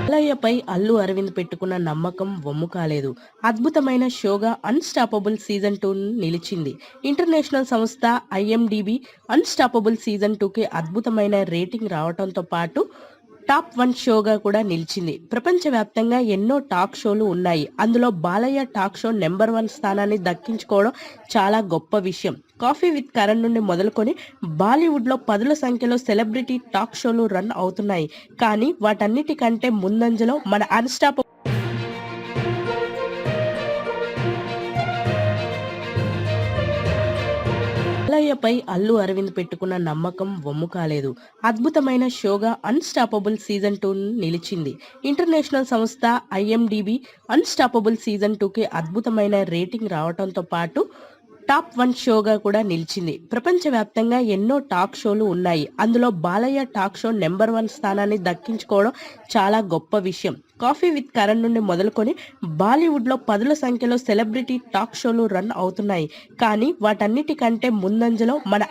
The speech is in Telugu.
బాలయ్యపై అల్లు అరవింద్ పెట్టుకున్న నమ్మకం వమ్ము కాలేదు. అద్భుతమైన షోగా అన్‌స్టాపబుల్ సీజన్ 2 నిలిచింది. ఇంటర్నేషనల్ సంస్థ ఐఎండీబీ అన్‌స్టాపబుల్ సీజన్ 2కి అద్భుతమైన రేటింగ్ రావడంతో పాటు టాప్ 1 షోగా కూడా నిలిచింది. ప్రపంచవ్యాప్తంగా ఎన్నో టాక్ షోలు ఉన్నాయి. అందులో బాలయ్య టాక్ షో నెంబర్ 1 స్థానాన్ని దక్కించుకోవడం చాలా గొప్ప విషయం. కాఫీ విత్ కరణ్ నుండి మొదలుకొని బాలీవుడ్‌లో పదుల సంఖ్యలో సెలబ్రిటీ టాక్ షోలు రన్ అవుతున్నాయి. కానీ వాటన్నిటికంటే ముందంజలో మన అన్‌స్టాపబుల్ బాలయ్యపై అల్లు అరవింద్ పెట్టుకున్న నమ్మకం వమ్ము కాలేదు. అద్భుతమైన షోగా అన్‌స్టాపబుల్ సీజన్ 2 నిలిచింది. ఇంటర్నేషనల్ సంస్థ ఐఎండీబీ అన్‌స్టాపబుల్ సీజన్ 2కి అద్భుతమైన రేటింగ్ రావడంతో పాటు టాప్ 1 షోగా కూడా నిలిచింది. ప్రపంచవ్యాప్తంగా ఎన్నో టాక్ షోలు ఉన్నాయి. అందులో బాలయ్య టాక్ షో నెంబర్ 1 స్థానాన్ని దక్కించుకోవడం చాలా గొప్ప విషయం. కాఫీ విత్ కరణ్ నుండి మొదలుకొని బాలీవుడ్‌లో పదుల సంఖ్యలో సెలబ్రిటీ టాక్ షోలు రన్ అవుతున్నాయి. కానీ వాటన్నిటికంటే ముందంజలో మన